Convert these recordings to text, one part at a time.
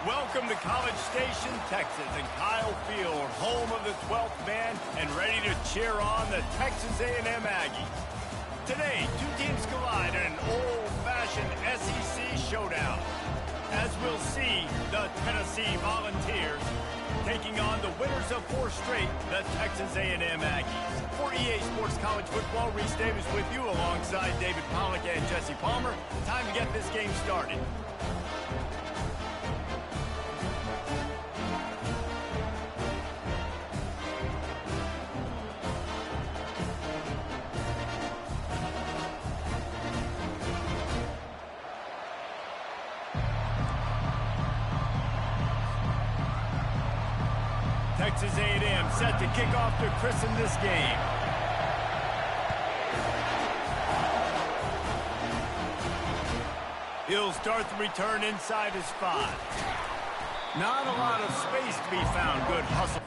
Welcome to College Station, Texas, and Kyle Field, home of the 12th man, and ready to cheer on the Texas A&M Aggies. Today, two teams collide in an old-fashioned SEC showdown. As we'll see, the Tennessee Volunteers taking on the winners of four straight, the Texas A&M Aggies. For EA Sports College Football, Reese Davis with you alongside David Pollack and Jesse Palmer. Time to get this game started. Texas A&M set to kick off to christen this game. He'll start the return inside his 5. Not a lot of space to be found. Good hustle.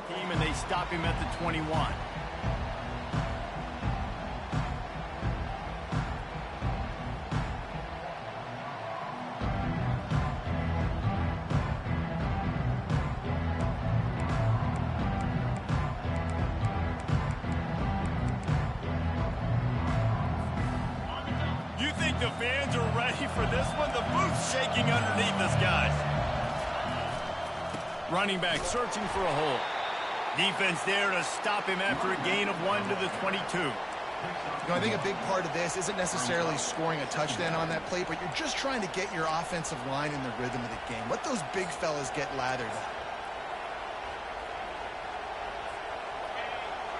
Team, and they stop him at the 21. You think the fans are ready for this one? The booth's shaking underneath us, guys. Running back searching for a hole. Defense there to stop him after a gain of 1 to the 22. I think a big part of this isn't necessarily scoring a touchdown on that play, but you're just trying to get your offensive line in the rhythm of the game. Let those big fellas get lathered up.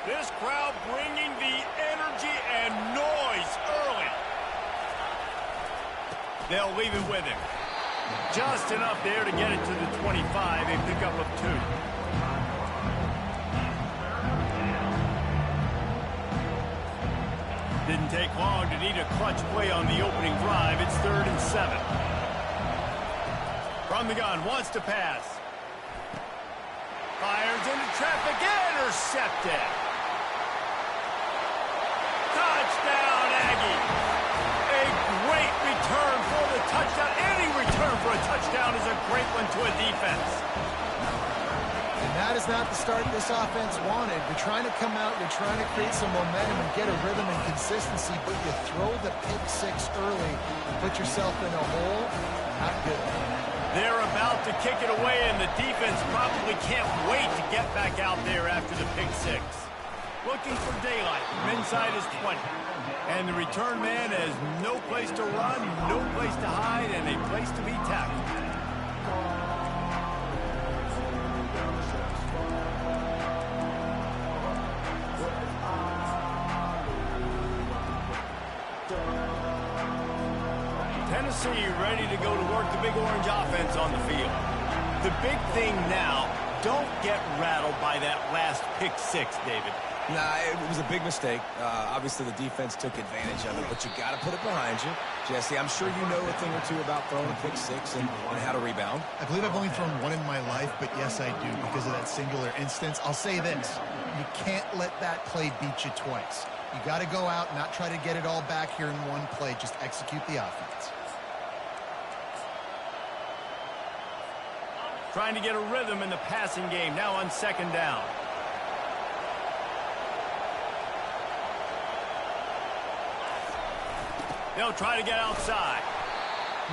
This crowd bringing the energy and noise early. They'll leave it with him. Just enough there to get it to the 25, a pickup of 2. Didn't take long to need a clutch play on the opening drive. It's 3rd and 7. From the gun, wants to pass. Fires into traffic, intercepted. Touchdown, Aggie. A great return for the touchdown. Any return for a touchdown is a great one to a defense. And that is not the start this offense wanted. You're trying to come out, you're trying to create some momentum and get a rhythm and consistency, but you throw the pick 6 early, put yourself in a hole. Not good. They're about to kick it away, and the defense probably can't wait to get back out there after the pick 6. Looking for daylight from inside his 20. And the return man has no place to run, no place to hide, and a place to be tackled. Tennessee ready to go to work the Big Orange offense on the field. The big thing now, don't get rattled by that last pick 6, David. Nah, it was a big mistake. Obviously, the defense took advantage of it, but you got to put it behind you. Jesse, I'm sure you know a thing or two about throwing a pick 6 and how to rebound. I believe I've only thrown one in my life, but yes, I do because of that singular instance. I'll say this. You can't let that play beat you twice. You got to go out, not try to get it all back here in one play. Just execute the offense. Trying to get a rhythm in the passing game, now on 2nd down. They'll try to get outside.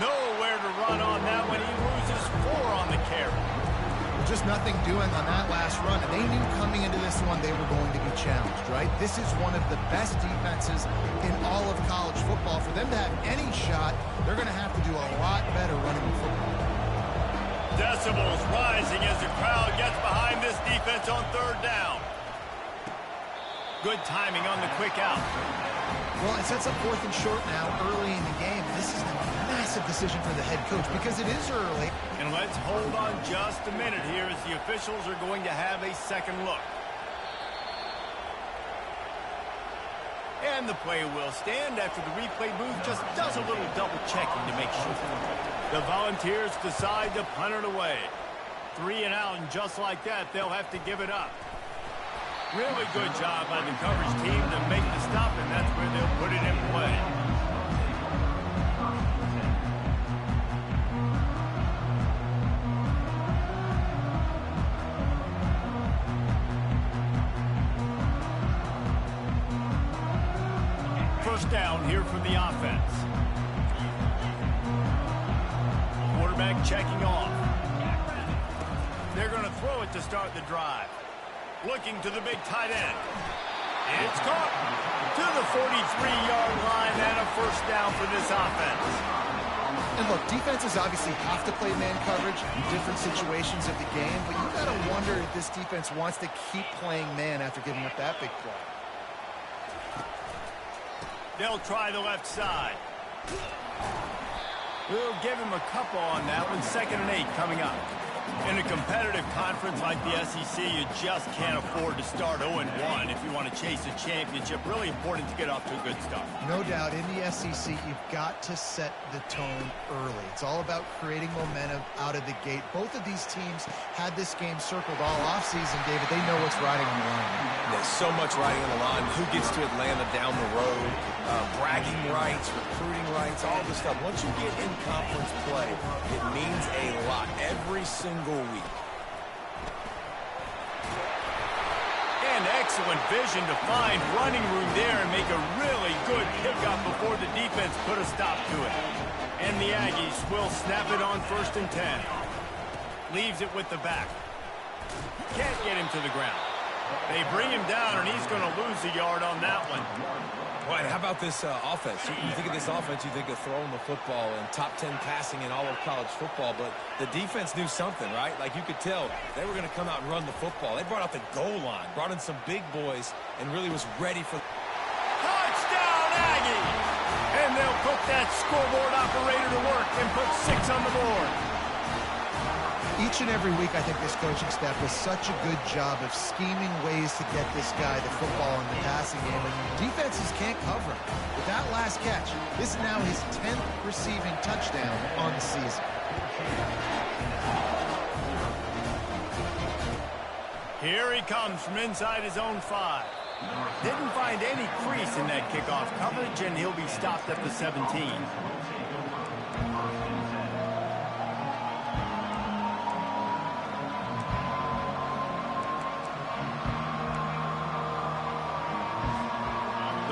Nowhere to run on that when he loses 4 on the carry. Just nothing doing on that last run, and they knew coming into this one they were going to be challenged, right? This is one of the best defenses in all of college football. For them to have any shot, they're going to have to do a lot better running the football. Decibels rising as the crowd gets behind this defense on 3rd down. Good timing on the quick out. Well, it sets up 4th and short now early in the game. This is a massive decision for the head coach because it is early. And let's hold on just a minute here as the officials are going to have a second look. And the play will stand after the replay booth just does a little double checking to make sure. The Volunteers decide to punt it away. 3 and out, and just like that, they'll have to give it up. Really good job by the coverage team to make the stop, and that's where they'll put it in play. First down here from the offense. Quarterback checking off. They're going to throw it to start the drive. Looking to the big tight end. It's caught to the 43-yard line and a first down for this offense. And look, defenses obviously have to play man coverage in different situations of the game, but you got to wonder if this defense wants to keep playing man after giving up that big play. They'll try the left side. We'll give him a couple on that one. 2nd and 8 coming up. In a competitive conference like the SEC, you just can't afford to start 0-1 if you want to chase a championship. Really important to get off to a good start. No doubt, in the SEC, you've got to set the tone early. It's all about creating momentum out of the gate. Both of these teams had this game circled all offseason, David. They know what's riding on the line. There's so much riding on the line. Who gets to Atlanta down the road? Bragging rights, recruiting rights, all this stuff. Once you get in conference play, it means a lot every single week. And excellent vision to find running room there and make a really good pickup before the defense put a stop to it. And the Aggies will snap it on 1st and 10. Leaves it with the back. Can't get him to the ground. They bring him down, and he's going to lose a yard on that one. Right, how about this offense? You think of this offense, you think of throwing the football and top 10 passing in all of college football, but the defense knew something, right? Like you could tell they were going to come out and run the football. They brought out the goal line, brought in some big boys, and really was ready for... Touchdown, Aggies! And they'll put that scoreboard operator to work and put 6 on the board. Each and every week, I think this coaching staff does such a good job of scheming ways to get this guy the football in the passing game, and defenses can't cover him. With that last catch, this is now his 10th receiving touchdown on the season. Here he comes from inside his own 5. Didn't find any crease in that kickoff coverage, and he'll be stopped at the 17.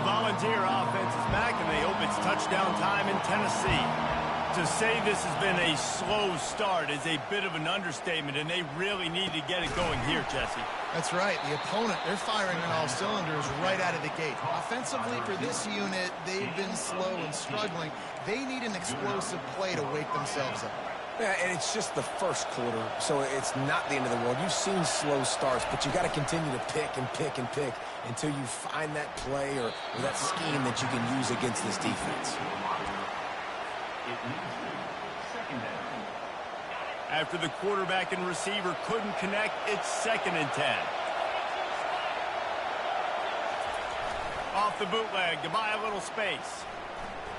Volunteer offense is back, and they hope it's touchdown time in Tennessee. To say this has been a slow start is a bit of an understatement, and they really need to get it going here, Jesse. That's right. The opponent, they're firing on all cylinders right out of the gate. Offensively, for this unit, they've been slow and struggling. They need an explosive play to wake themselves up. Yeah, and it's just the first quarter, so it's not the end of the world. You've seen slow starts, but you got to continue to pick and pick and pick until you find that play or that scheme that you can use against this defense. After the quarterback and receiver couldn't connect, it's 2nd and 10. Off the bootleg to buy a little space.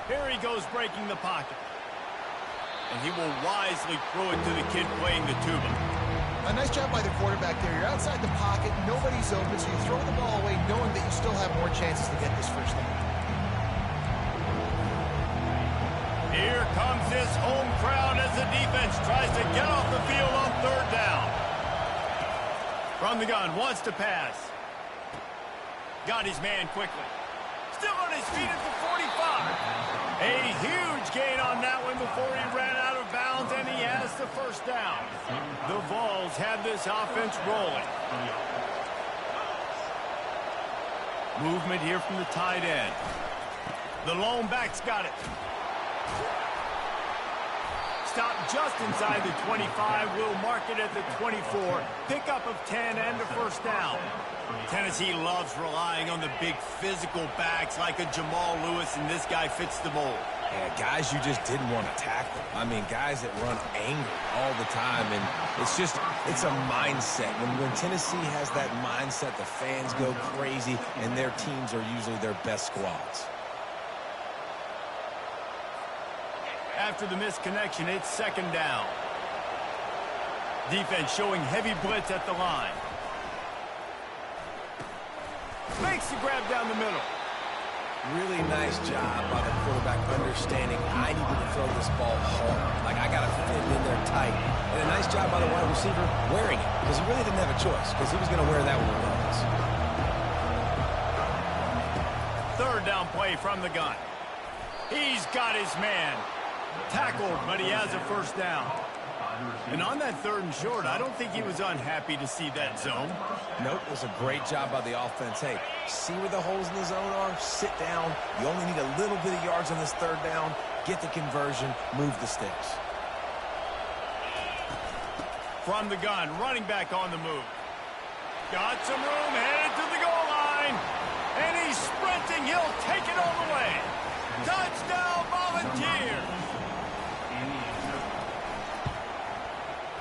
Here he goes breaking the pocket. And he will wisely throw it to the kid playing the tuba. A nice job by the quarterback there. You're outside the pocket, nobody's open, so you throw the ball away knowing that you still have more chances to get this first down. Here comes this home crowd as the defense tries to get off the field on 3rd down. From the gun, wants to pass. Got his man quickly. Still on his feet at the 45. A a first down. The Vols have this offense rolling. Movement here from the tight end. The lone back's got it. Stop just inside the 25. Will mark it at the 24. Pickup of 10 and a first down. Tennessee loves relying on the big physical backs like a Jamal Lewis, and this guy fits the mold. Yeah, guys you just didn't want to tackle. I mean, guys that run angry all the time, and it's a mindset. When Tennessee has that mindset, the fans go crazy, and their teams are usually their best squads. After the missed connection, it's second down. Defense showing heavy blitz at the line. Makes the grab down the middle. Really nice job by the quarterback understanding I need to throw this ball hard. Like, I got to fit it in there tight. And a nice job by the wide receiver wearing it, because he really didn't have a choice, because he was going to wear that one regardless. Third down play from the gun. He's got his man. Tackled, but he has a first down. And on that third and short, I don't think he was unhappy to see that zone. Nope, it was a great job by the offense. Hey, see where the holes in the zone are? Sit down. You only need a little bit of yards on this third down. Get the conversion. Move the sticks. From the gun, running back on the move. Got some room, headed to the goal line. And he's sprinting. He'll take it all the way. Touchdown, Volunteers.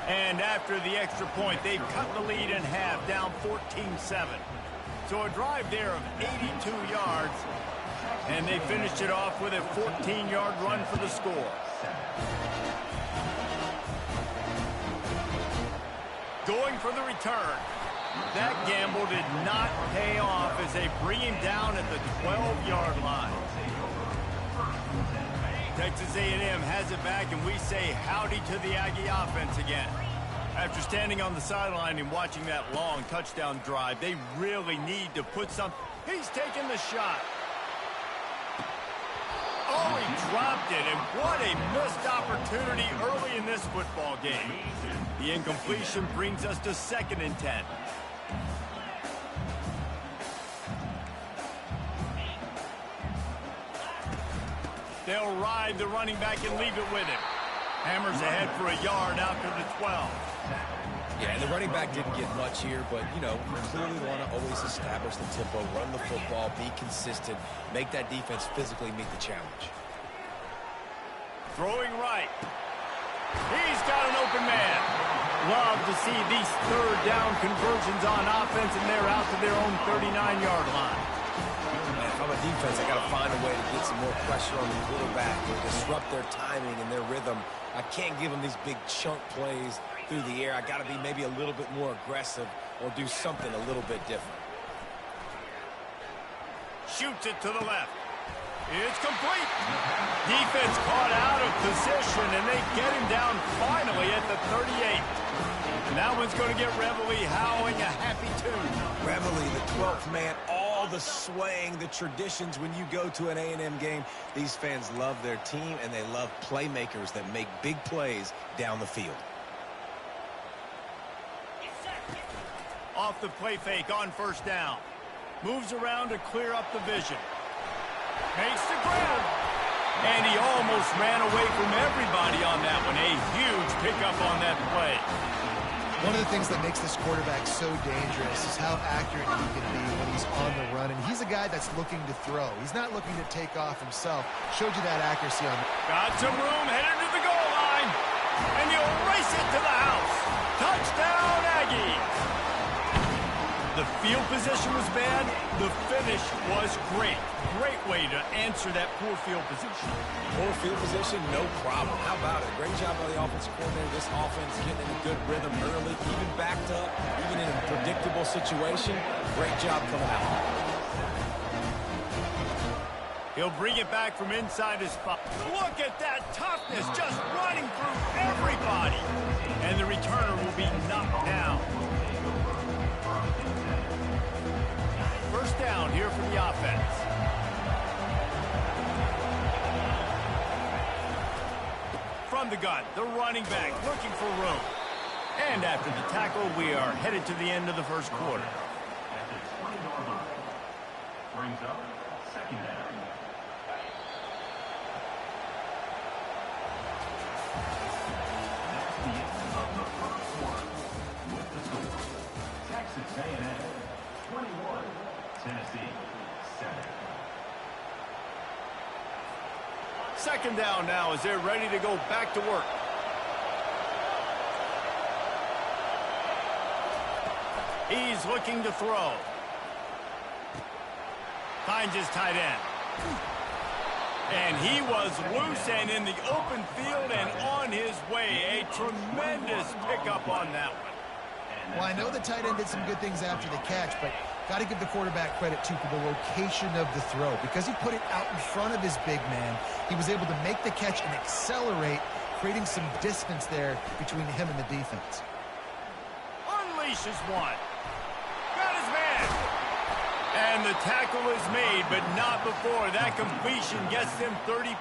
And after the extra point, they've cut the lead in half, down 14-7. So a drive there of 82 yards, and they finished it off with a 14-yard run for the score. Going for the return. That gamble did not pay off as they bring him down at the 12-yard line. Texas A&M has it back, and we say howdy to the Aggie offense again. After standing on the sideline and watching that long touchdown drive, they really need to put some... He's taking the shot. Oh, he dropped it, and what a missed opportunity early in this football game. The incompletion brings us to 2nd and 10. They'll ride the running back and leave it with him. Hammers ahead for a yard out to the 12. Yeah, and the running back didn't get much here, but, you know, you clearly want to always establish the tempo, run the football, be consistent, make that defense physically meet the challenge. Throwing right. He's got an open man. Love to see these third down conversions on offense, and they're out to their own 39-yard line. Man, if I'm a defense, I got to find a way to get some more pressure on the quarterback or disrupt their timing and their rhythm. I can't give them these big chunk plays through the air. I got to be maybe a little bit more aggressive or do something a little bit different. Shoots it to the left. It's complete. Defense caught out of position, and they get him down finally at the 38. And that one's going to get Reveille howling a happy tune. Reveille, the 12th man, all the swaying, the traditions when you go to an A&M game. These fans love their team, and they love playmakers that make big plays down the field. Off the play fake on first down. Moves around to clear up the vision. Makes the grab. And he almost ran away from everybody on that one. A huge pickup on that play. One of the things that makes this quarterback so dangerous is how accurate he can be when he's on the run. And he's a guy that's looking to throw. He's not looking to take off himself. Showed you that accuracy on the... Got some room, headed to the goal line. And you'll race it to the house. Touchdown, Aggies. The field position was bad. The finish was great. Great way to answer that poor field position. Poor field position, no problem. How about it? Great job by the offensive coordinator. This offense getting in a good rhythm early, even backed up, even in a predictable situation. Great job coming out. He'll bring it back from inside his spot. Look at that toughness, just running through everybody. And the returner will be knocked down. First down here for the offense. From from the gun, the running back looking for room. And after the tackle, we are headed to the end of the first quarter. Brings up second down. That's the end of the first quarter. With the score, Texas A&M 21, Tennessee 7. Second down now as they're ready to go back to work. He's looking to throw. Finds his tight end. And he was loose and in the open field and on his way. A tremendous pickup on that one. Well, I know the tight end did some good things after the catch, but got to give the quarterback credit, too, for the location of the throw. Because he put it out in front of his big man, he was able to make the catch and accelerate, creating some distance there between him and the defense. Unleashes one. Got his man. And the tackle is made, but not before that completion gets them 30+.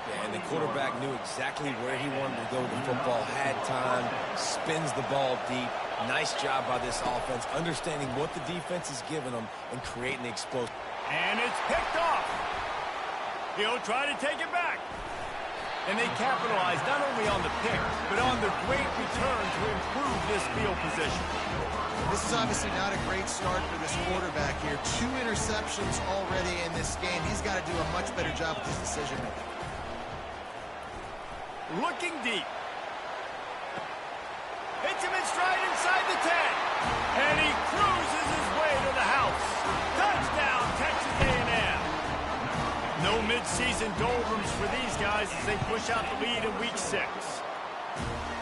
Yeah, and the quarterback knew exactly where he wanted to go with the football, had time, spins the ball deep. Nice job by this offense, understanding what the defense is giving them and creating the explosion. And it's picked off. He'll try to take it back. And they capitalize not only on the pick, but on the great return to improve this field position. This is obviously not a great start for this quarterback here. 2 interceptions already in this game. He's got to do a much better job with his decision-making. Looking deep. Hits him in stride inside the 10. And he cruises his way to the house. Touchdown, Texas A&M. No midseason doldrums for these guys as they push out the lead in week 6.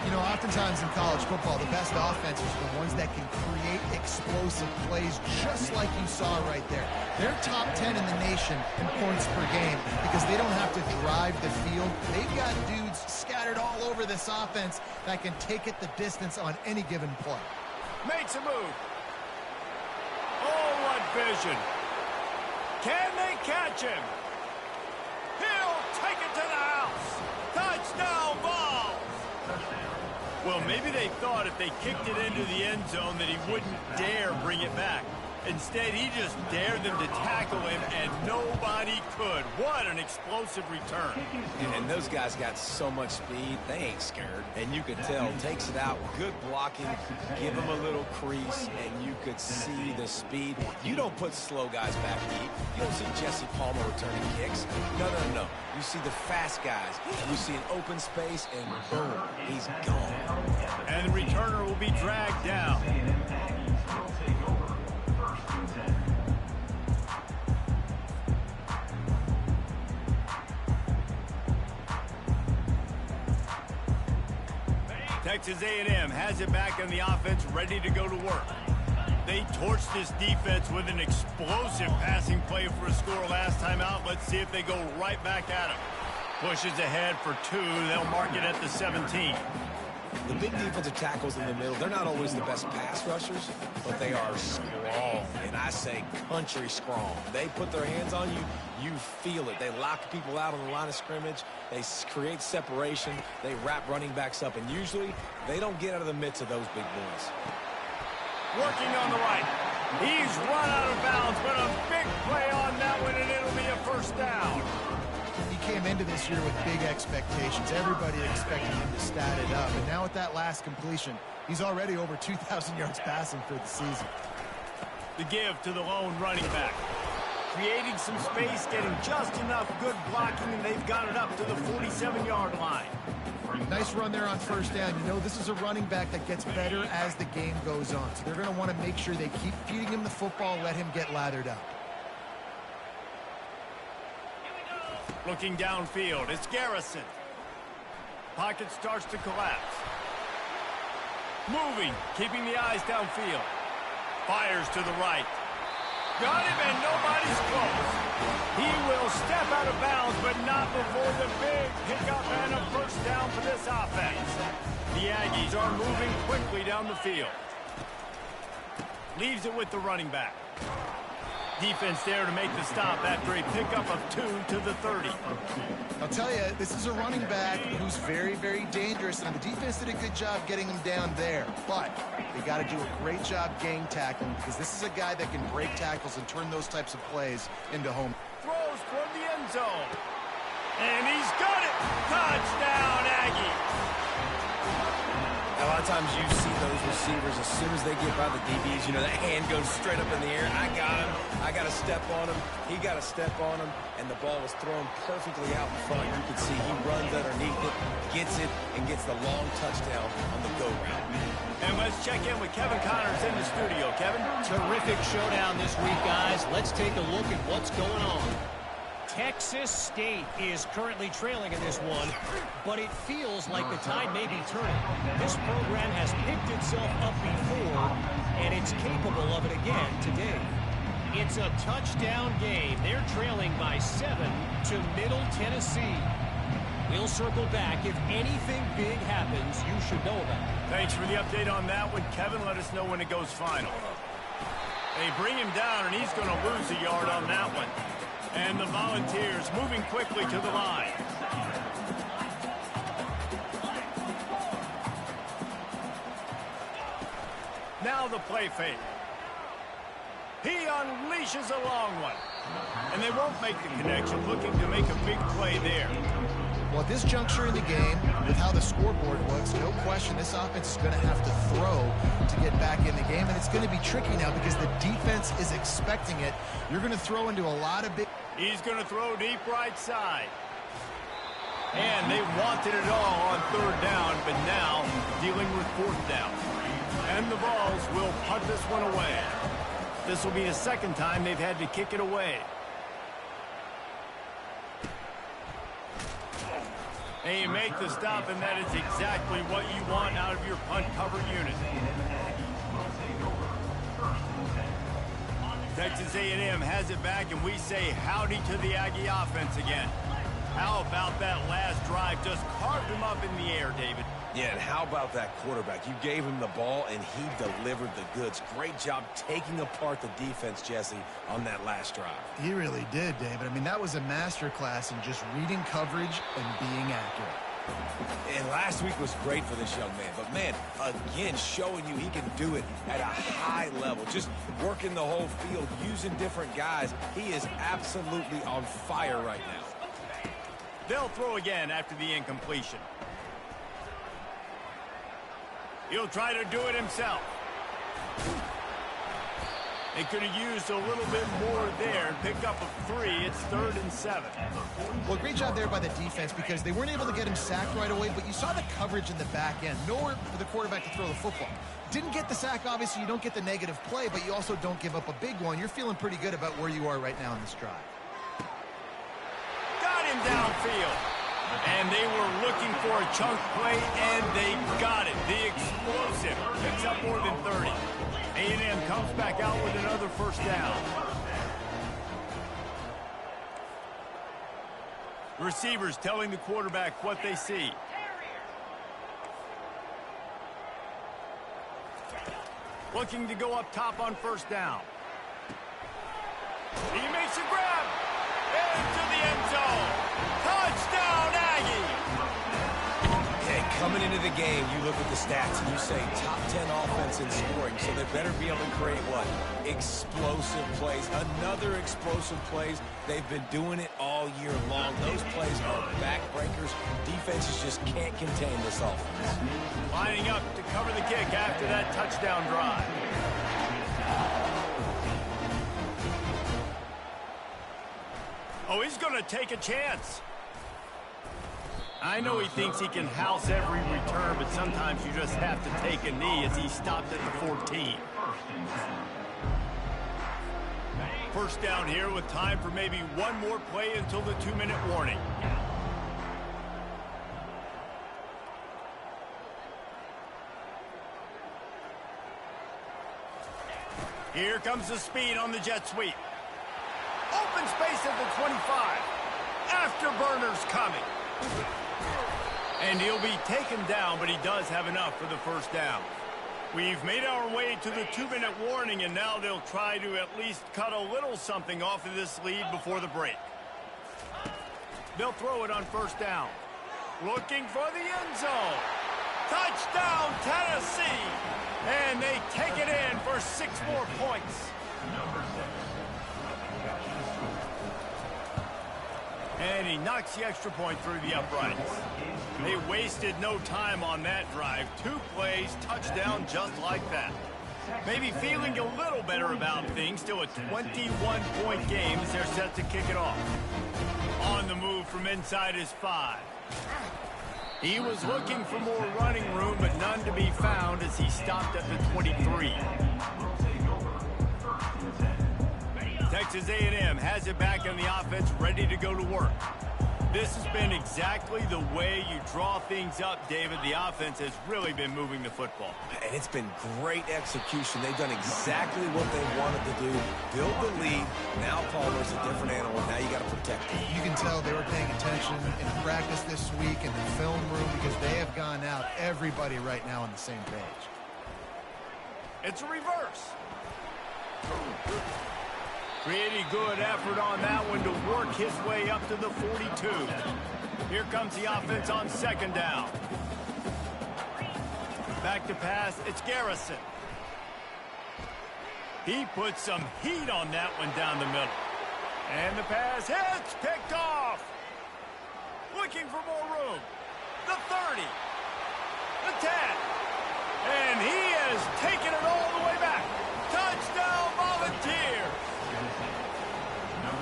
You know, oftentimes in college football, the best offenses are the ones that can create explosive plays just like you saw right there. They're top 10 in the nation in points per game because they don't have to drive the field. They've got dudes scattered all over this offense that can take it the distance on any given play. Makes a move. Oh, what vision. Can they catch him? He'll take it to the house. Touchdown ball. Well, maybe they thought if they kicked it into the end zone that he wouldn't dare bring it back. Instead, he just dared them to tackle him, and nobody could. What an explosive return. And those guys got so much speed, they ain't scared. And you could tell, takes it out, good blocking, give him a little crease, and you could see the speed. You don't put slow guys back deep. You don't see Jesse Palmer returning kicks. No. You see the fast guys. You see an open space, and boom, he's gone. And the returner will be dragged down. Texas A&M has it back on the offense, ready to go to work. They torched this defense with an explosive passing play for a score last time out. Let's see if they go right back at him. Pushes ahead for 2. They'll mark it at the 17. The big defensive tackles in the middle, they're not always the best pass rushers, but they are strong, and I say country strong. They put their hands on you, you feel it. They lock people out on the line of scrimmage. They create separation. They wrap running backs up, and usually they don't get out of the midst of those big boys. Working on the right. He's run out of bounds, but a big play on that one, and it'll be a first down. He came into this year with big expectations. Everybody expected him to stat it up. And now with that last completion, he's already over 2,000 yards passing for the season. The give to the lone running back. Creating some space, getting just enough good blocking, and they've got it up to the 47-yard line. Nice run there on first down. You know, this is a running back that gets better as the game goes on. So they're going to want to make sure they keep feeding him the football, let him get lathered up. Looking downfield, it's Garrison. Pocket starts to collapse. Moving, keeping the eyes downfield. Fires to the right. Got him, and nobody's close. He will step out of bounds, but not before the big pickup and a first down for this offense. The Aggies are moving quickly down the field. Leaves it with the running back. Defense there to make the stop after a pickup of 2 to the 30. I'll tell you, this is a running back who's very, very dangerous, and the defense did a good job getting him down there. But they got to do a great job gang tackling because this is a guy that can break tackles and turn those types of plays into home. Throws toward the end zone. And he's got it. Touchdown, Aggie. A lot of times you see those receivers, as soon as they get by the DBs, you know, that hand goes straight up in the air. I got him. I got to step on him. He got to step on him. And the ball was thrown perfectly out in front. You can see he runs underneath it, gets it, and gets the long touchdown on the go route. And let's check in with Kevin Connors in the studio. Kevin? Terrific showdown this week, guys. Let's take a look at what's going on. Texas State is currently trailing in this one, but it feels like the tide may be turning. This program has picked itself up before, and it's capable of it again today. It's a touchdown game. They're trailing by 7 to Middle Tennessee. We'll circle back. If anything big happens, you should know about it. Thanks for the update on that one, Kevin. Let us know when it goes final. They bring him down, and he's going to lose a yard on that one. And the Volunteers moving quickly to the line. Now the play fake. He unleashes a long one. And they won't make the connection, looking to make a big play there. Well, at this juncture in the game, with how the scoreboard looks, no question this offense is going to have to throw to get back in the game. And it's going to be tricky now because the defense is expecting it. You're going to throw into a lot of big... He's going to throw deep right side. And they wanted it all on third down, but now dealing with fourth down. And the Vols will punt this one away. This will be the second time they've had to kick it away. And you make the stop, and that is exactly what you want out of your punt cover unit. Texas A&M has it back, and we say howdy to the Aggie offense again. How about that last drive? Just carved him up in the air, David. Yeah, and how about that quarterback? You gave him the ball, and he delivered the goods. Great job taking apart the defense, Jesse, on that last drive. He really did, David. I mean, that was a masterclass in just reading coverage and being accurate. And last week was great for this young man. But, man, again, showing you he can do it at a high level. Just working the whole field, using different guys. He is absolutely on fire right now. They'll throw again after the incompletion. He'll try to do it himself. They could have used a little bit more there and picked up a 3. It's 3rd and 7. Well, great job there by the defense because they weren't able to get him sacked right away, but you saw the coverage in the back end. Nowhere for the quarterback to throw the football. Didn't get the sack, obviously. You don't get the negative play, but you also don't give up a big one. You're feeling pretty good about where you are right now in this drive. Got him downfield. And they were looking for a chunk play, and they got it. The explosive picks up more than 30. A&M comes back out with another first down. Receivers telling the quarterback what they see. Looking to go up top on first down. He makes a grab. Into the end zone. Touchdown, Aggie! Okay, coming into the game, you look at the stats and you say top 10 offense in scoring, so they better be able to create what? Explosive plays. Another explosive plays. They've been doing it all year long. Those plays are backbreakers. Defenses just can't contain this offense. Lining up to cover the kick after that touchdown drive. Oh, he's going to take a chance. I know he thinks he can house every return, but sometimes you just have to take a knee as he stopped at the 14. First down here with time for maybe one more play until the 2-minute warning. Here comes the speed on the jet sweep. Open space at the 25. Afterburners coming. And he'll be taken down, but he does have enough for the first down. We've made our way to the 2-minute warning, and now they'll try to at least cut a little something off of this lead before the break. They'll throw it on first down. Looking for the end zone. Touchdown, Tennessee! And they take it in for 6 more points. And he knocks the extra point through the uprights. They wasted no time on that drive. 2 plays, touchdown just like that. Maybe feeling a little better about things. Still a 21-point game as they're set to kick it off. On the move from inside his 5. He was looking for more running room, but none to be found as he stopped at the 23. Texas A&M has it back on the offense, ready to go to work. This has been exactly the way you draw things up, David. The offense has really been moving the football. And it's been great execution. They've done exactly what they wanted to do. Build the lead. Now Palmer's a different animal. Now you got to protect him. You can tell they were paying attention in practice this week in the film room because they have gone out, everybody right now on the same page. It's a reverse. Pretty good effort on that one to work his way up to the 42. Here comes the offense on second down. Back to pass, it's Garrison. He puts some heat on that one down the middle. And the pass hits, picked off. Looking for more room. The 30. The 10. And he has taken it all the way back. Touchdown, Volunteers.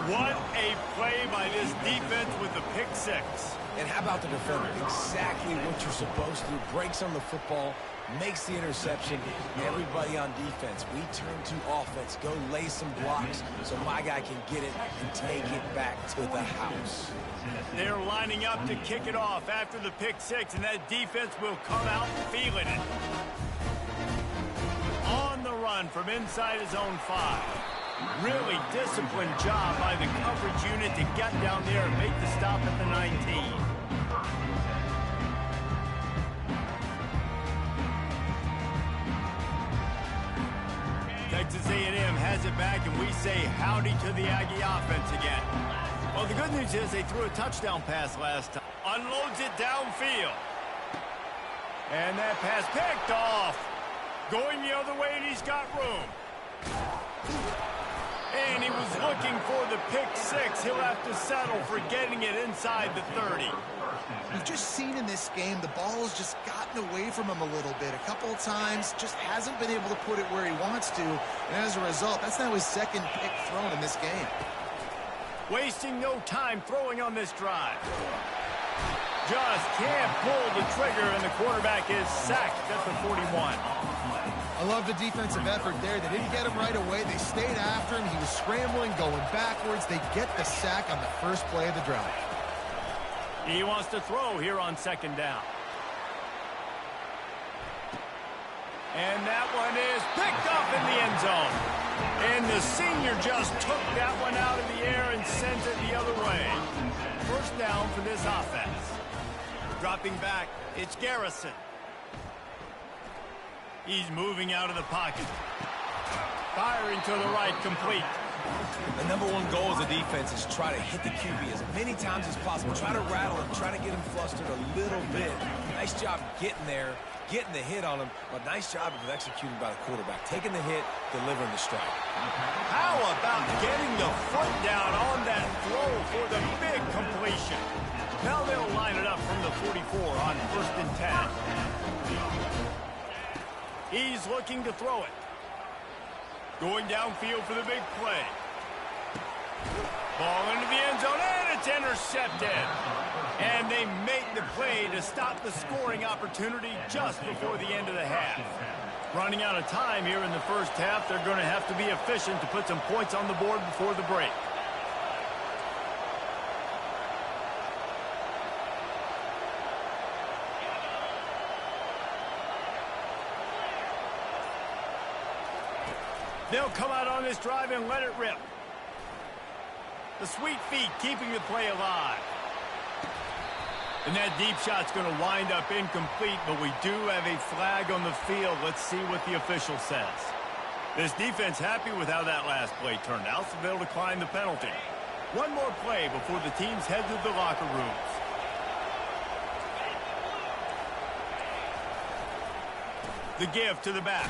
What a play by this defense with the pick 6. And how about the defender? Exactly what you're supposed to do. Breaks on the football, makes the interception. Everybody on defense, we turn to offense. Go lay some blocks so my guy can get it and take it back to the house. They're lining up to kick it off after the pick 6, and that defense will come out feeling it. On the run from inside his own 5. Really disciplined job by the coverage unit to get down there and make the stop at the 19. Texas A&M has it back, and we say howdy to the Aggie offense again. Well, the good news is they threw a touchdown pass last time. Unloads it downfield. And that pass picked off. Going the other way, and he's got room. And he was looking for the pick 6. He'll have to settle for getting it inside the 30. We've just seen in this game the ball has just gotten away from him a little bit. A couple of times, just hasn't been able to put it where he wants to. And as a result, that's now his 2nd pick thrown in this game. Wasting no time throwing on this drive. Just can't pull the trigger, and the quarterback is sacked at the 41. I love the defensive effort there. They didn't get him right away. They stayed after him. He was scrambling, going backwards. They get the sack on the first play of the drive. He wants to throw here on second down. And that one is picked up in the end zone. And the senior just took that one out of the air and sent it the other way. First down for this offense. Dropping back, it's Garrison. He's moving out of the pocket. Firing to the right, complete. The number one goal as a defense is try to hit the QB as many times as possible. Try to rattle him, try to get him flustered a little bit. Nice job getting there, getting the hit on him, but nice job of executing by the quarterback. Taking the hit, delivering the strike. How about getting the foot down on that throw for the big completion? Now they'll line it up from the 44 on 1st and 10. He's looking to throw it. Going downfield for the big play. Ball into the end zone, and it's intercepted. And they make the play to stop the scoring opportunity just before the end of the half. Running out of time here in the first half, they're going to have to be efficient to put some points on the board before the break. They'll come out on this drive and let it rip. The sweet feet keeping the play alive. And that deep shot's going to wind up incomplete, but we do have a flag on the field. Let's see what the official says. This defense happy with how that last play turned out, so they'll decline the penalty. One more play before the teams head to the locker rooms. The give to the back.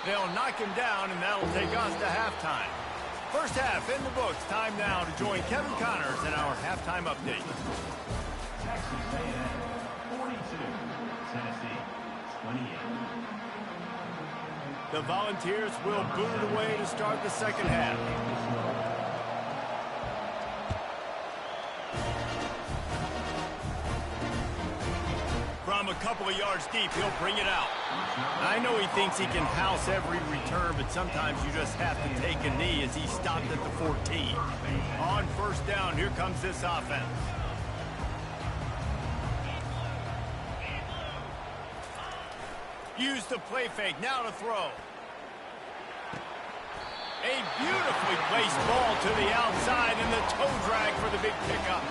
They'll knock him down, and that'll take us to halftime. First half in the books. Time now to join Kevin Connors in our halftime update. Texas A&M 42, Tennessee 28. The Volunteers will boot it away to start the second half. From a couple of yards deep, he'll bring it out. I know he thinks he can house every return, but sometimes you just have to take a knee as he stopped at the 14. On first down, here comes this offense. Use the play fake, now to throw. A beautifully placed ball to the outside and the toe drag for the big pickup.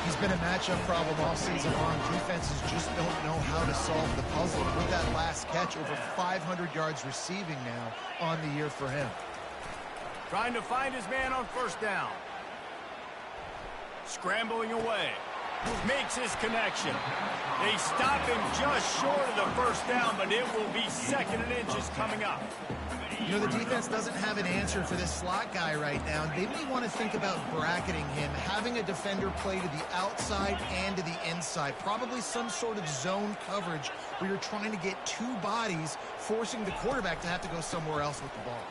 He's been a matchup problem all season long. Defenses just don't know how to solve the puzzle. With that last catch, over 500 yards receiving now on the year for him. Trying to find his man on first down. Scrambling away. Makes his connection. They stop him just short of the first down, but it will be second and inches coming up. You know, the defense doesn't have an answer for this slot guy right now. They may want to think about bracketing him, having a defender play to the outside and to the inside. Probably some sort of zone coverage where you're trying to get two bodies, forcing the quarterback to have to go somewhere else with the ball.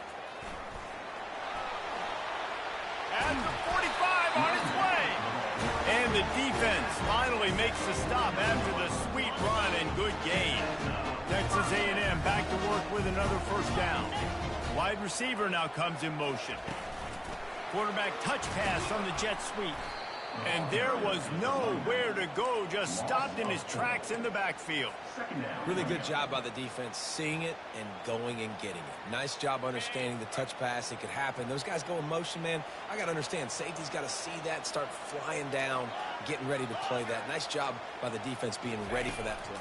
And the 45 on its way. And the defense finally makes the stop after the sweet run and good gain. Texas A&M back to work with another first down. Wide receiver now comes in motion. Quarterback touch pass on the jet sweep. And there was nowhere to go, just stopped in his tracks in the backfield. Really good job by the defense seeing it and going and getting it. Nice job understanding the touch pass. It could happen. Those guys go in motion, man. I got to understand, safety's got to see that, start flying down, getting ready to play that. Nice job by the defense being ready for that play.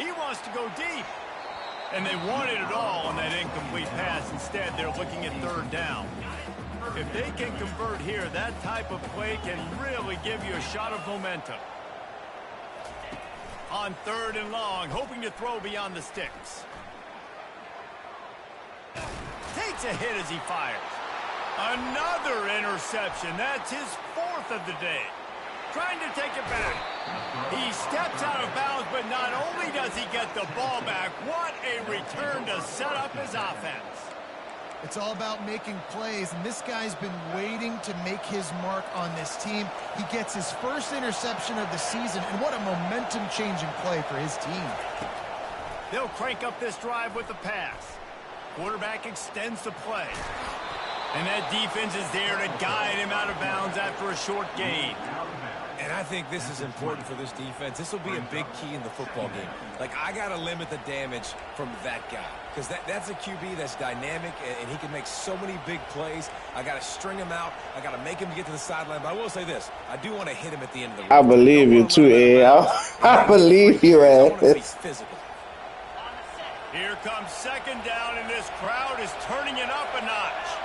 He wants to go deep. And they wanted it all on that incomplete pass. Instead, they're looking at third down. If they can convert here, that type of play can really give you a shot of momentum. On third and long, hoping to throw beyond the sticks. Takes a hit as he fires. Another interception. That's his fourth of the day. Trying to take it back. He steps out of bounds, but not only does he get the ball back, what a return to set up his offense. It's all about making plays, and this guy's been waiting to make his mark on this team. He gets his first interception of the season, and what a momentum-changing play for his team. They'll crank up this drive with the pass. Quarterback extends the play. And that defense is there to guide him out of bounds after a short gain. And I think this is important for this defense. This will be a big key in the football game. Like, I got to limit the damage from that guy. Because that's a QB that's dynamic, and he can make so many big plays. I got to string him out. I got to make him get to the sideline. But I will say this. I do want to hit him at the end of the road. I believe you too, Ed. I believe you, I want to be Ed. physical. Here comes second down, and this crowd is turning it up a notch.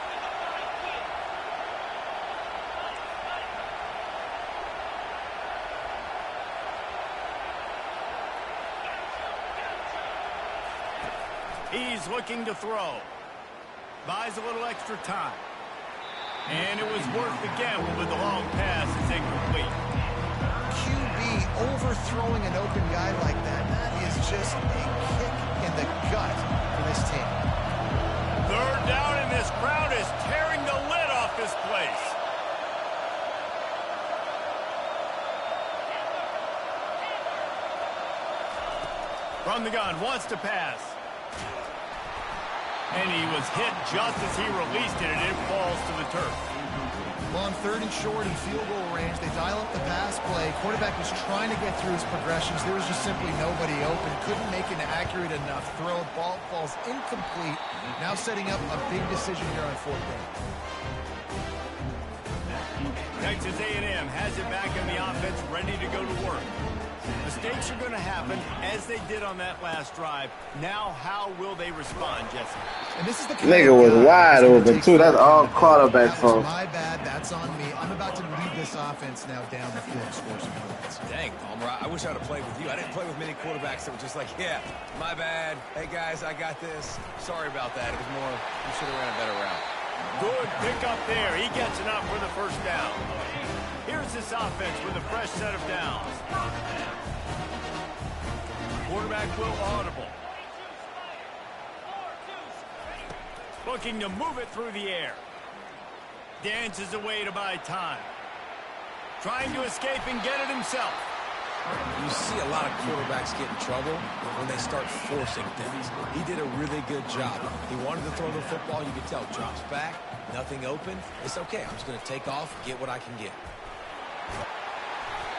He's looking to throw. Buys a little extra time. And it was worth the gamble, but the long pass is incomplete. QB overthrowing an open guy like that, that is just a kick in the gut for this team. Third down, and this crowd is tearing the lid off this place. From the gun, wants to pass. And he was hit just as he released it, and it falls to the turf. Well, on third and short and field goal range, they dial up the pass play. Quarterback was trying to get through his progressions. There was just simply nobody open. Couldn't make an accurate enough throw. Ball falls incomplete. Now setting up a big decision here on fourth down. Texas A&M has it back in the offense, ready to go to work. Mistakes are going to happen, as they did on that last drive. Now, how will they respond, Jesse? And this is the Nigga was wide open, too. That's all quarterback That fault. was my bad. That's on me. I'm about to lead this offense now down the field, score some points. Dang, Palmer, I wish I would have played with you. I didn't play with many quarterbacks that were just like, yeah, my bad. Hey, guys, I got this. Sorry about that. It was more, you should have ran a better route. Good pick up there. He gets enough for the first down. Here's this offense with a fresh set of downs. Quarterback will audible. Looking to move it through the air. Dances away to buy time. Trying to escape and get it himself. You see a lot of quarterbacks get in trouble when they start forcing things. He did a really good job. He wanted to throw the football. You could tell, drops back, nothing open. It's okay. I'm just going to take off, get what I can get.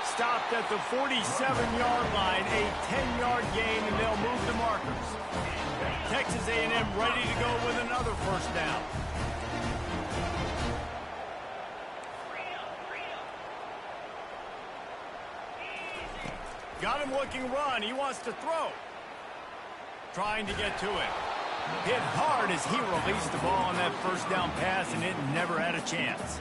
Stopped at the 47-yard line, a 10-yard gain, and they'll move the markers. Texas A&M ready to go with another first down. Got him looking run. He wants to throw. Trying to get to it. Hit hard as he released the ball on that first down pass, and it never had a chance.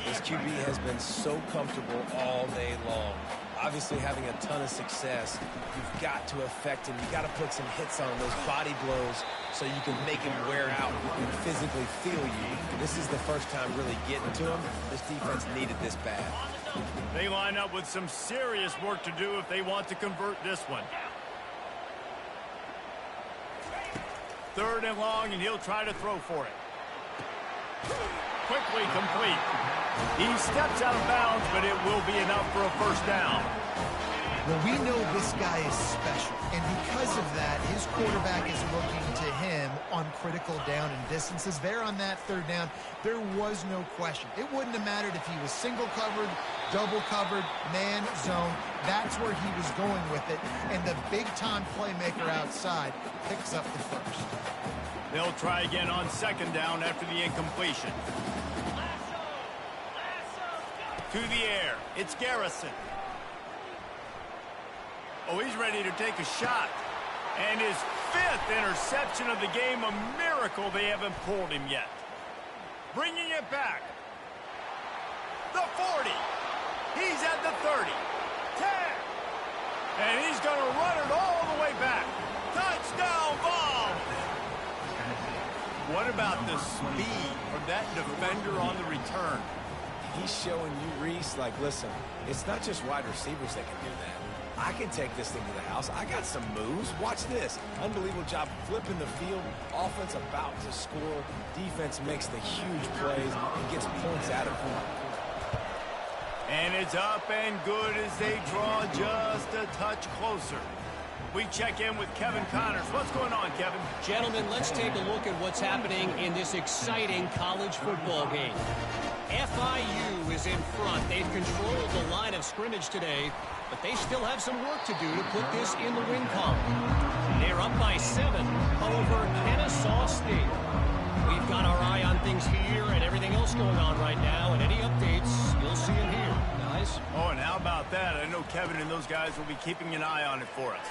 This QB has been so comfortable all day long. Obviously having a ton of success. You've got to affect him. You've got to put some hits on him, those body blows, so you can make him wear out and physically feel you. This is the first time really getting to him. This defense needed this bad. They line up with some serious work to do if they want to convert this one. 3rd and long, and he'll try to throw for it. Quickly complete. He steps out of bounds, but it will be enough for a first down. Well, we know this guy is special, and because of that, his quarterback is looking to him on critical down and distances. There on that 3rd down, there was no question. It wouldn't have mattered if he was single covered, double covered, man, zone. That's where he was going with it, and the big-time playmaker outside picks up the first. They'll try again on 2nd down after the incompletion. To the air, it's Garrison. Oh, he's ready to take a shot. And his 5th interception of the game, a miracle they haven't pulled him yet. Bringing it back. The 40. He's at the 30. 10. And he's going to run it all the way back. Touchdown ball. What about the speed from that defender on the return? He's showing you, Reese, like, listen, it's not just wide receivers that can do that. I can take this thing to the house. I got some moves. Watch this. Unbelievable job flipping the field. Offense about to score. Defense makes the huge plays and gets points out of it. And it's up and good as they draw just a touch closer. We check in with Kevin Connors. What's going on, Kevin? Gentlemen, let's take a look at what's happening in this exciting college football game. FIU is in front. They've controlled the line of scrimmage today, but they still have some work to do to put this in the win column. They're up by 7 over Kennesaw State. We've got our eye on things here and everything else going on right now, and any updates, you'll see them here, guys. Oh, and how about that? I know Kevin and those guys will be keeping an eye on it for us.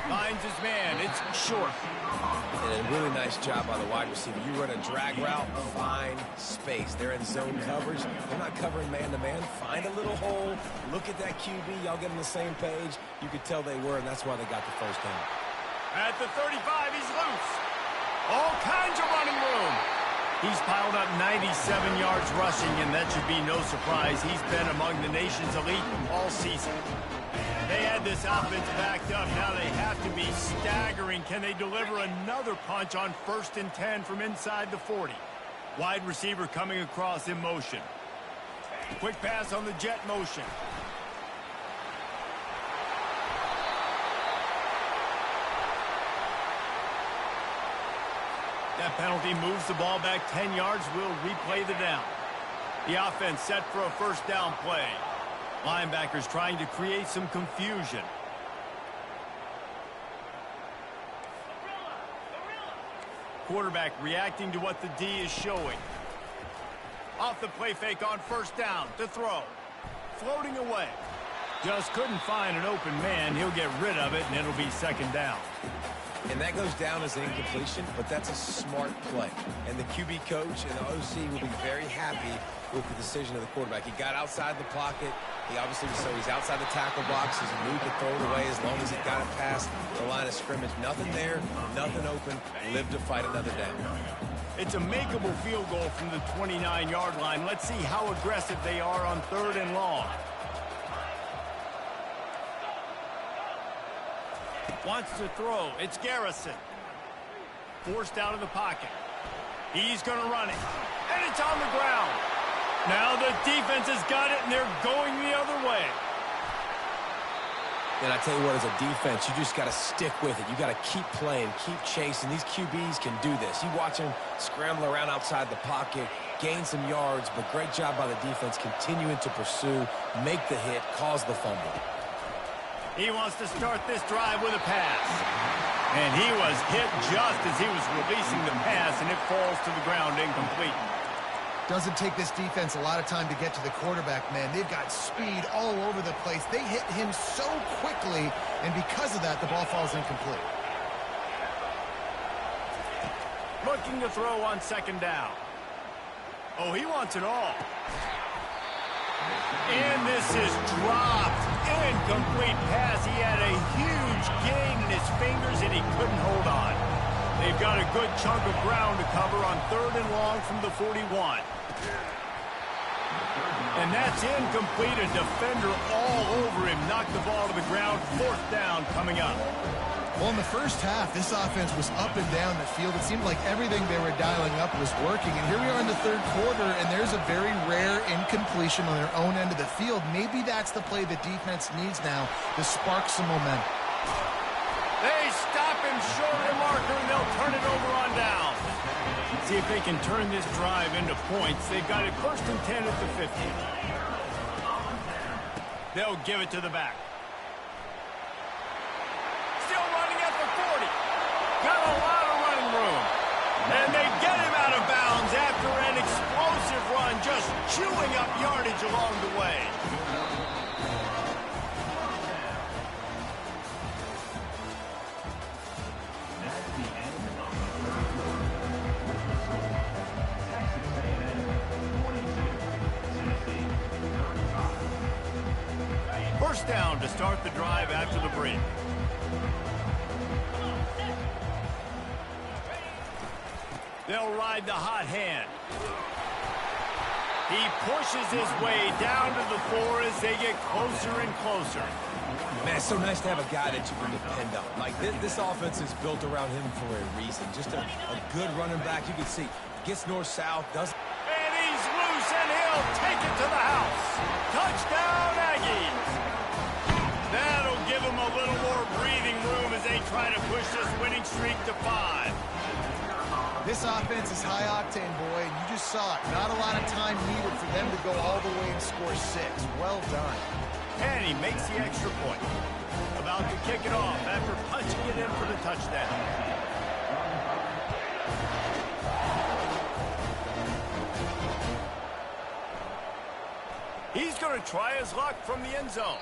Finds his man. It's short. And a really nice job by the wide receiver. You run a drag route, find space. They're in zone coverage. They're not covering man-to-man. Find a little hole. Look at that QB. Y'all get on the same page. You could tell they were, and that's why they got the first down. At the 35, he's loose. All kinds of running room. He's piled up 97 yards rushing, and that should be no surprise. He's been among the nation's elite all season. They had this offense backed up. Now they have to be staggering. Can they deliver another punch on 1st and 10 from inside the 40? Wide receiver coming across in motion. Quick pass on the jet motion. That penalty moves the ball back 10 yards. We'll replay the down. The offense set for a first down play. Linebackers trying to create some confusion. Quarterback reacting to what the D is showing. Off the play fake on first down to throw. Floating away. Just couldn't find an open man. He'll get rid of it, and it'll be second down. And that goes down as an incompletion, but that's a smart play. And the QB coach and the OC will be very happy with the decision of the quarterback. He got outside the pocket. He obviously, so he's outside the tackle box. He's moved to throw it away as long as he got it past the line of scrimmage. Nothing there, nothing open. Live to fight another down. It's a makeable field goal from the 29-yard line. Let's see how aggressive they are on 3rd and long. Wants to throw. It's Garrison. Forced out of the pocket. He's going to run it. And it's on the ground. Now the defense has got it, and they're going the other way. And I tell you what, as a defense, you just got to stick with it. You got to keep playing, keep chasing. These QBs can do this. You watch them scramble around outside the pocket, gain some yards, but great job by the defense continuing to pursue, make the hit, cause the fumble. He wants to start this drive with a pass. And he was hit just as he was releasing the pass, and it falls to the ground incomplete. Doesn't take this defense a lot of time to get to the quarterback, man. They've got speed all over the place. They hit him so quickly, and because of that, the ball falls incomplete. Looking to throw on second down. Oh, he wants it all. And this is dropped. Incomplete pass. He had a huge gain in his fingers, and he couldn't hold on. They've got a good chunk of ground to cover on 3rd and long from the 41. And that's incomplete. A defender all over him. Knocked the ball to the ground. 4th down coming up. Well, in the first half, this offense was up and down the field. It seemed like everything they were dialing up was working. And here we are in the 3rd quarter, and there's a very rare incompletion on their own end of the field. Maybe that's the play the defense needs now to spark some momentum. They stop him short of the marker, and they'll turn it over on down. See if they can turn this drive into points. They've got it 1st and 10 at the 50. They'll give it to the back. Still running at the 40. Got a lot of running room. And they get him out of bounds after an explosive run, just chewing up yardage along the way. First down to start the drive after the break. They'll ride the hot hand. He pushes his way down to the floor as they get closer and closer. Man, it's so nice to have a guy that you can depend on. Like, this offense is built around him for a reason. Just a good running back. You can see, gets north-south, doesn't... And he's loose, and he'll take it to the house. Touchdown, Aggies. That'll give them a little more breathing room as they try to push this winning streak to 5. This offense is high octane, boy, and you just saw it. Not a lot of time needed for them to go all the way and score 6. Well done. And he makes the extra point. About to kick it off after punching it in for the touchdown. He's going to try his luck from the end zone.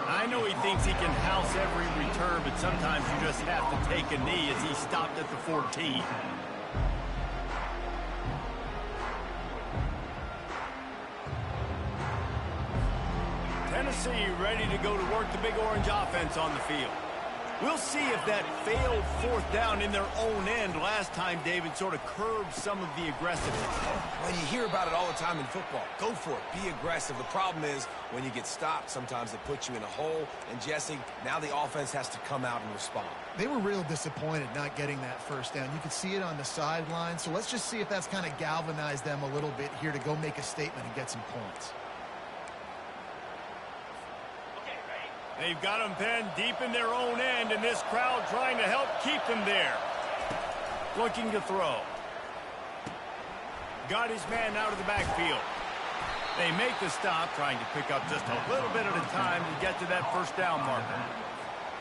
I know he thinks he can house every return, but sometimes you just have to take a knee as he stopped at the 14. Tennessee ready to go to work the Big Orange offense on the field. We'll see if that failed 4th down in their own end last time, David, sort of curbed some of the aggressiveness. Well, you hear about it all the time in football. Go for it. Be aggressive. The problem is when you get stopped, sometimes it puts you in a hole. And, Jesse, now the offense has to come out and respond. They were real disappointed not getting that first down. You could see it on the sideline. So let's just see if that's kind of galvanized them a little bit here to go make a statement and get some points. They've got them pinned deep in their own end, and this crowd trying to help keep them there. Looking to throw. Got his man out of the backfield. They make the stop, trying to pick up just a little bit at a time to get to that first down marker.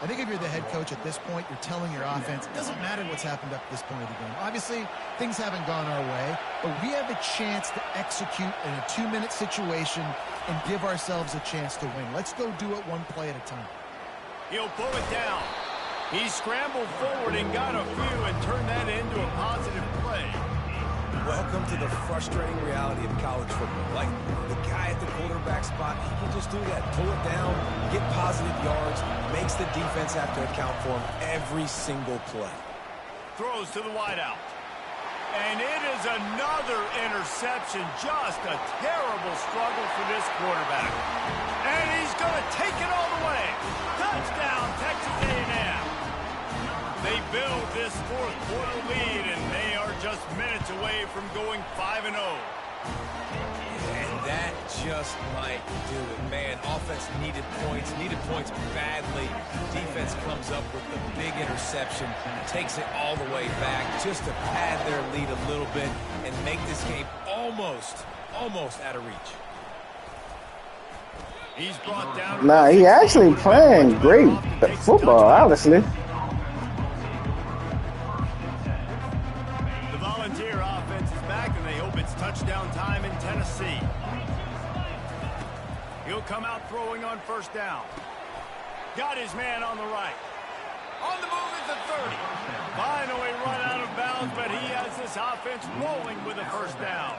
I think if you're the head coach at this point, you're telling your offense, it doesn't matter what's happened up to this point of the game. Obviously, things haven't gone our way, but we have a chance to execute in a 2-minute situation and give ourselves a chance to win. Let's go do it one play at a time. He'll pull it down. He scrambled forward and got a few and turned that into a positive play. Welcome to the frustrating reality of college football. Like, the guy at the quarterback spot, he can just do that. Pull it down, get positive yards, makes the defense have to account for him every single play. Throws to the wideout. And it is another interception. Just a terrible struggle for this quarterback. And he's going to take it all the way. Touchdown, Texas A&M. They build this fourth quarter lead, and they are just minutes away from going 5-0. And that just might do it, man. Offense needed points badly. Defense comes up with the big interception, takes it all the way back just to pad their lead a little bit and make this game almost out of reach. He's brought down. Nah, he actually playing great football, honestly. The Volunteer offense is back, and they hope it's touchdown time in Tennessee. He'll come out throwing on first down. Got his man on the right. On the move at the 30. Finally run out of bounds, but he has this offense rolling with a first down.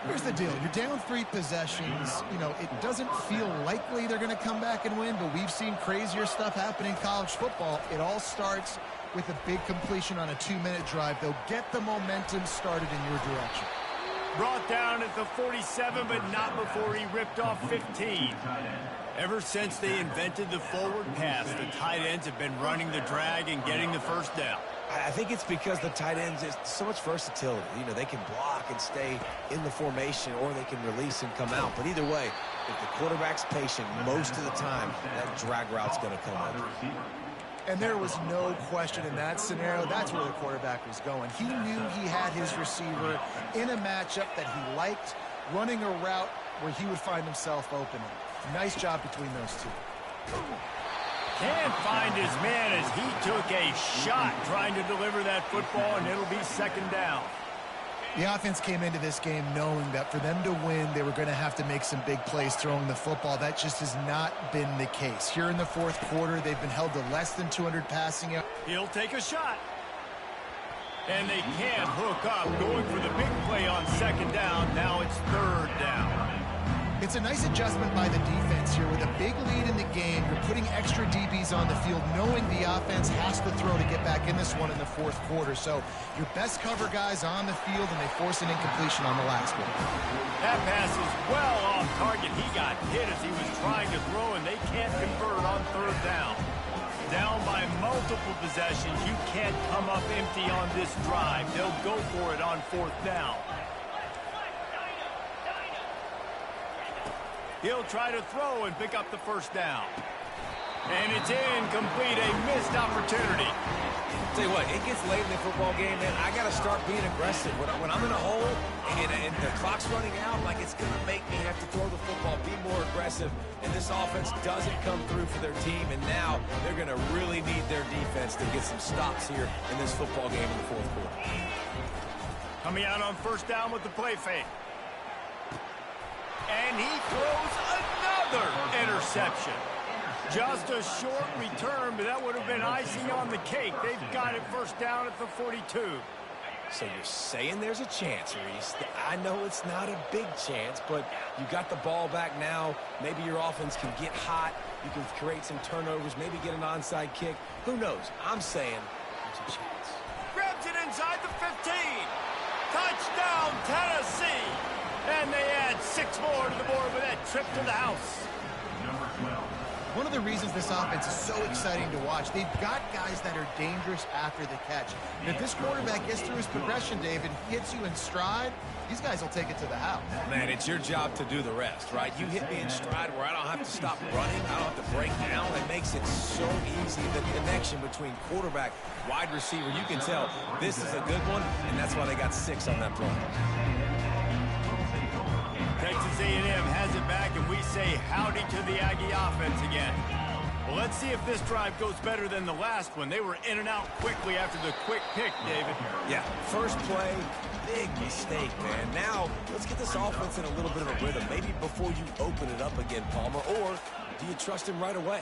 Here's the deal. You're down 3 possessions. You know, it doesn't feel likely they're going to come back and win, but we've seen crazier stuff happen in college football. It all starts with a big completion on a 2-minute drive. They'll get the momentum started in your direction. Brought down at the 47, but not before he ripped off 15. Ever since they invented the forward pass, the tight ends have been running the drag and getting the first down. I think it's because the tight ends is so much versatility. You know, they can block and stay in the formation, or they can release and come out. But either way, if the quarterback's patient, most of the time, that drag route's going to come out. And there was no question in that scenario. That's where the quarterback was going. He knew he had his receiver in a matchup that he liked, running a route where he would find himself open. Nice job between those two. Can't find his man as he took a shot trying to deliver that football, and it'll be second down. The offense came into this game knowing that for them to win, they were going to have to make some big plays throwing the football. That just has not been the case. Here in the fourth quarter, they've been held to less than 200 passing yards. He'll take a shot. And they can't hook up. Going for the big play on second down. Now it's third down. It's a nice adjustment by the defense here. With a big lead in the game, you're putting extra DBs on the field, knowing the offense has to throw to get back in this one in the fourth quarter. So your best cover guys on the field, and they force an incompletion on the last one. That pass is well off target. He got hit as he was trying to throw, and they can't convert on third down. Down by multiple possessions. You can't come up empty on this drive. They'll go for it on fourth down. He'll try to throw and pick up the first down. And it's incomplete, a missed opportunity. Tell you what, it gets late in the football game, man. I got to start being aggressive. When I'm in a hole and the clock's running out, like, it's going to make me have to throw the football, be more aggressive. And this offense doesn't come through for their team, and now they're going to really need their defense to get some stops here in this football game in the fourth quarter. Coming out on first down with the play fake. And he throws another interception. Just a short return, but that would have been icing on the cake. They've got it first down at the 42. So you're saying there's a chance, Reese. I know it's not a big chance, but you got the ball back now. Maybe your offense can get hot. You can create some turnovers, maybe get an onside kick. Who knows? I'm saying there's a chance. Grabs it inside the 15. Touchdown, Tennessee. And they add 6 more to the board with that trip to the house. Number 12. One of the reasons this offense is so exciting to watch, they've got guys that are dangerous after the catch. And if this quarterback gets through his progression, David, hits you in stride, these guys will take it to the house. Man, it's your job to do the rest, right? You hit me in stride where I don't have to stop running. I don't have to break down. It makes it so easy. The connection between quarterback, wide receiver, you can tell this is a good one, and that's why they got 6 on that play. Texas A&M has it back, and we say howdy to the Aggie offense again. Well, let's see if this drive goes better than the last one. They were in and out quickly after the quick pick, David. Yeah, first play, big mistake, man. Now, let's get this offense in a little bit of a rhythm. Maybe before you open it up again, Palmer, or do you trust him right away?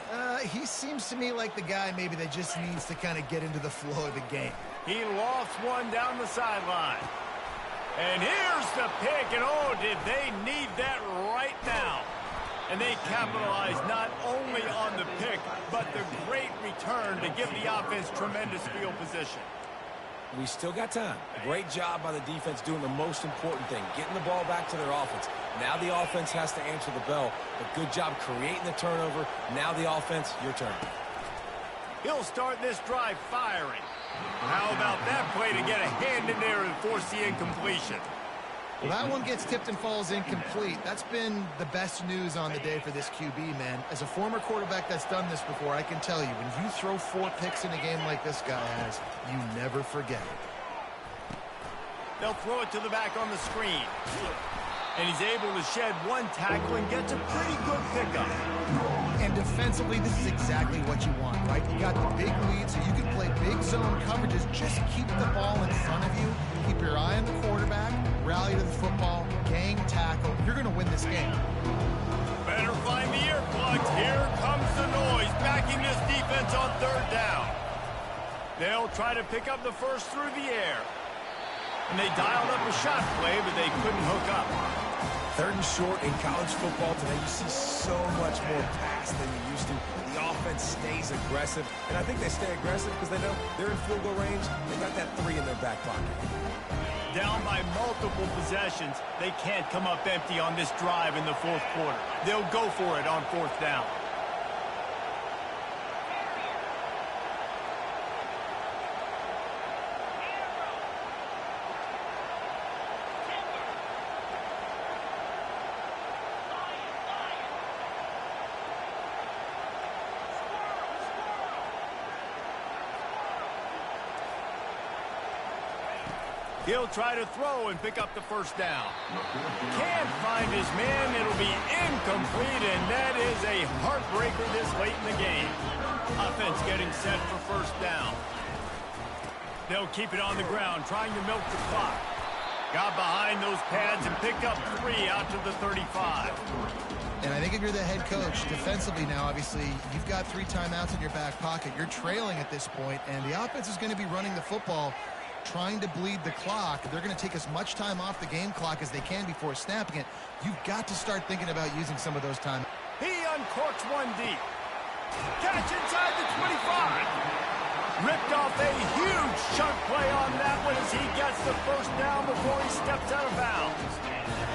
He seems to me like the guy maybe that just needs to kind of get into the flow of the game. He lofts one down the sideline. And here's the pick, and oh, did they need that right now. And they capitalized not only on the pick, but the great return to give the offense tremendous field position. We still got time. Great job by the defense doing the most important thing, getting the ball back to their offense. Now the offense has to answer the bell, but good job creating the turnover. Now the offense, your turn. He'll start this drive firing. How about that play to get a hand in there and force the incompletion? Well, that one gets tipped and falls incomplete. That's been the best news on the day for this QB, man. As a former quarterback that's done this before, I can tell you, when you throw 4 picks in a game like this guy has, you never forget it. They'll throw it to the back on the screen. And he's able to shed one tackle and gets a pretty good pickup. And defensively, this is exactly what you want, right? You got the big lead, so you can play big zone coverages. Just keep the ball in front of you. Keep your eye on the quarterback. Rally to the football. Gang tackle. You're going to win this game. Better find the earplugs. Here comes the noise, backing this defense on 3rd down. They'll try to pick up the first through the air. And they dialed up a shot play, but they couldn't hook up. 3rd and short in college football today. You see so much more pass than you used to. The offense stays aggressive, and I think they stay aggressive because they know they're in field goal range. They got that 3 in their back pocket. Down by multiple possessions, they can't come up empty on this drive in the 4th quarter. They'll go for it on 4th down. He'll try to throw and pick up the 1st down. Can't find his man. It'll be incomplete, and that is a heartbreaker this late in the game. Offense getting set for 1st down. They'll keep it on the ground, trying to milk the clock. Got behind those pads and picked up 3 out to the 35. And I think if you're the head coach, defensively now, obviously, you've got 3 timeouts in your back pocket. You're trailing at this point, and the offense is going to be running the football, trying to bleed the clock. They're going to take as much time off the game clock as they can before snapping it. You've got to start thinking about using some of those time. He uncorks one deep. Catch inside the 25. Ripped off a huge chunk play on that one as he gets the 1st down before he steps out of bounds.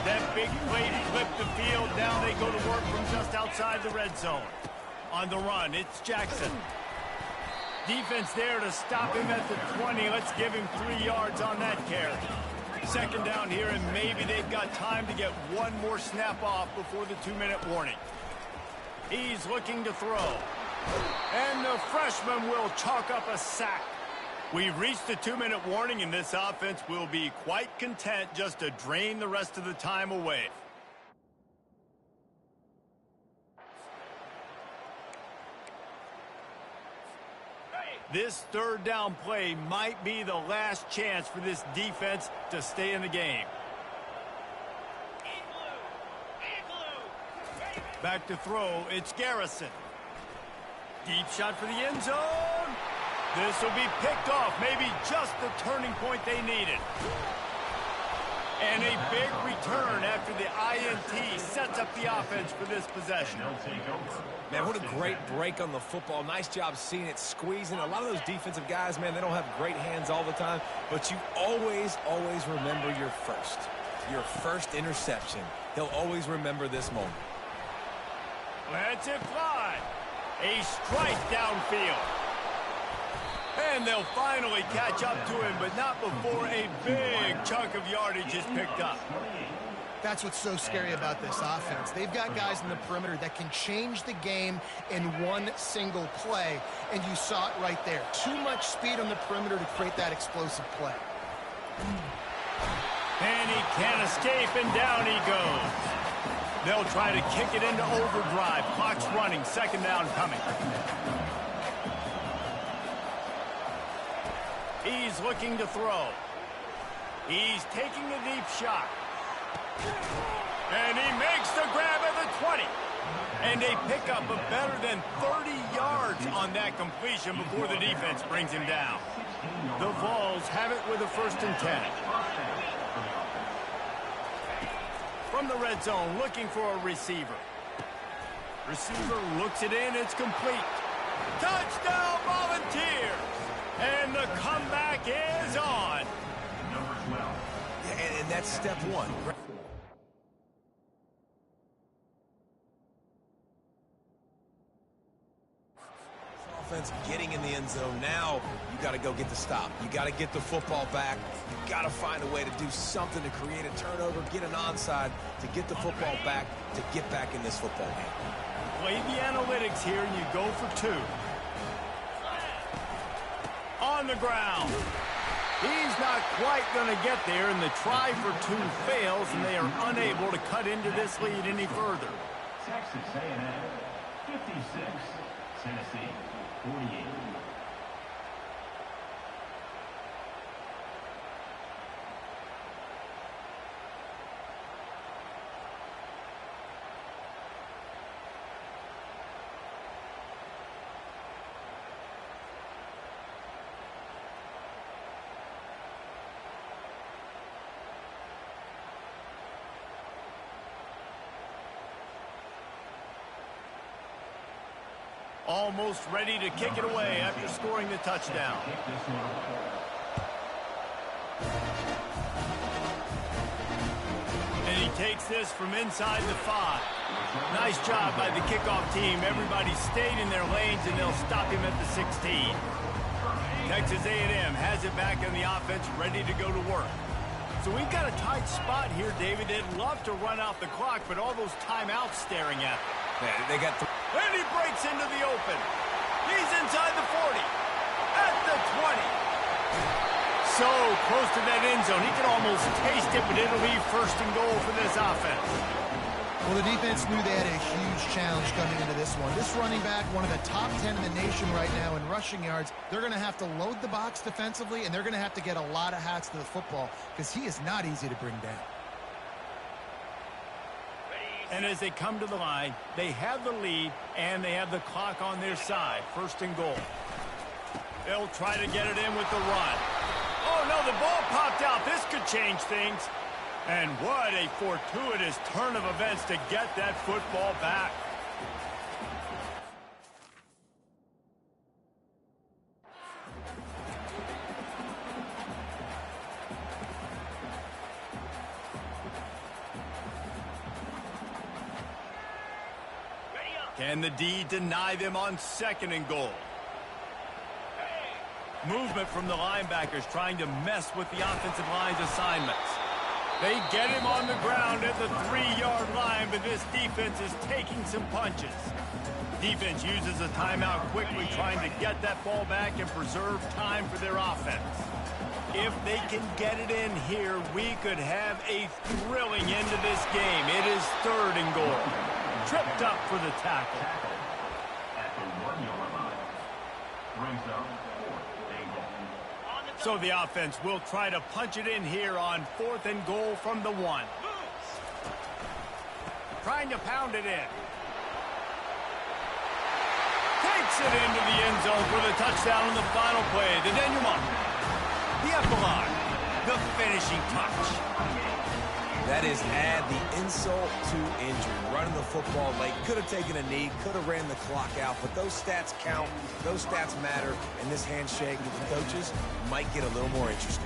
That big play flipped the field. Now they go to work from just outside the red zone. On the run, it's Jackson. Defense there to stop him at the 20. Let's give him 3 yards on that carry. 2nd down here, and maybe they've got time to get one more snap off before the 2-minute warning. He's looking to throw. And the freshman will chalk up a sack. We've reached the 2-minute warning, and this offense will be quite content just to drain the rest of the time away. This 3rd down play might be the last chance for this defense to stay in the game. Back to throw, it's Garrison. Deep shot for the end zone. This will be picked off, maybe just the turning point they needed. And a big return after the INT sets up the offense for this possession. Man, what a great break on the football. Nice job seeing it, squeezing. A lot of those defensive guys, man, they don't have great hands all the time, but you always, always remember your first interception. He'll always remember this moment. Lets it fly. A strike downfield. And they'll finally catch up to him, but not before a big chunk of yardage is picked up. That's what's so scary about this offense. They've got guys in the perimeter that can change the game in one single play, and you saw it right there. Too much speed on the perimeter to create that explosive play. And he can't escape, and down he goes. They'll try to kick it into overdrive. Clock's running. Second down coming. He's looking to throw. He's taking a deep shot. And he makes the grab at the 20. And a pickup of better than 30 yards on that completion before the defense brings him down. The Vols have it with a 1st and 10. From the red zone, looking for a receiver. Receiver looks it in. It's complete. Touchdown, Volunteers! And the comeback is on. Number 12. Yeah, and that's step one. Offense getting in the end zone. Now you got to go get the stop. You got to get the football back. You got to find a way to do something to create a turnover, get an onside, to get the football back, to get back in this football game. Play the analytics here, and you go for 2. On the ground. He's not quite going to get there, and the try for 2 fails, and they are unable to cut into this lead any further. Texas A&M 56, Tennessee 48. Almost ready to kick it away after scoring the touchdown. And he takes this from inside the 5. Nice job by the kickoff team. Everybody stayed in their lanes, and they'll stop him at the 16. Texas A&M has it back in the offense, ready to go to work. So we've got a tight spot here, David. They'd love to run out the clock, but all those timeouts staring at them. Yeah, they got And he breaks into the open. He's inside the 40. At the 20. So close to that end zone. He can almost taste it, but it'll be 1st and goal for this offense. Well, the defense knew they had a huge challenge coming into this one. This running back, one of the top 10 in the nation right now in rushing yards. They're going to have to load the box defensively, and they're going to have to get a lot of hats to the football because he is not easy to bring down. And as they come to the line, they have the lead, and they have the clock on their side. 1st and goal. They'll try to get it in with the run. Oh, no, the ball popped out. This could change things. And what a fortuitous turn of events to get that football back. Can the D deny them on 2nd and goal? Movement from the linebackers trying to mess with the offensive line's assignments. They get him on the ground at the 3-yard line, but this defense is taking some punches. Defense uses a timeout quickly, trying to get that ball back and preserve time for their offense. If they can get it in here, we could have a thrilling end to this game. It is 3rd and goal. Tripped up for the tackle. At the 1-yard line. Brings up 4th and goal. So the offense will try to punch it in here on 4th and goal from the 1. Trying to pound it in. Takes it into the end zone for the touchdown on the final play. The denouement. The epilogue. The finishing touch. That is add the insult to injury. Running the football late, could have taken a knee, could have ran the clock out, but those stats count, those stats matter, and this handshake with the coaches might get a little more interesting.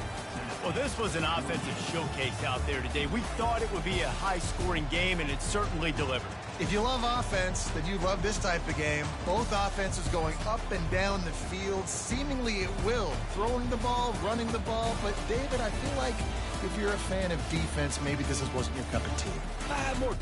Well, this was an offensive showcase out there today. We thought it would be a high-scoring game, and it certainly delivered. If you love offense, then you love this type of game. Both offenses going up and down the field, seemingly at will. Throwing the ball, running the ball. But, David, I feel like if you're a fan of defense, maybe this wasn't your cup of tea. More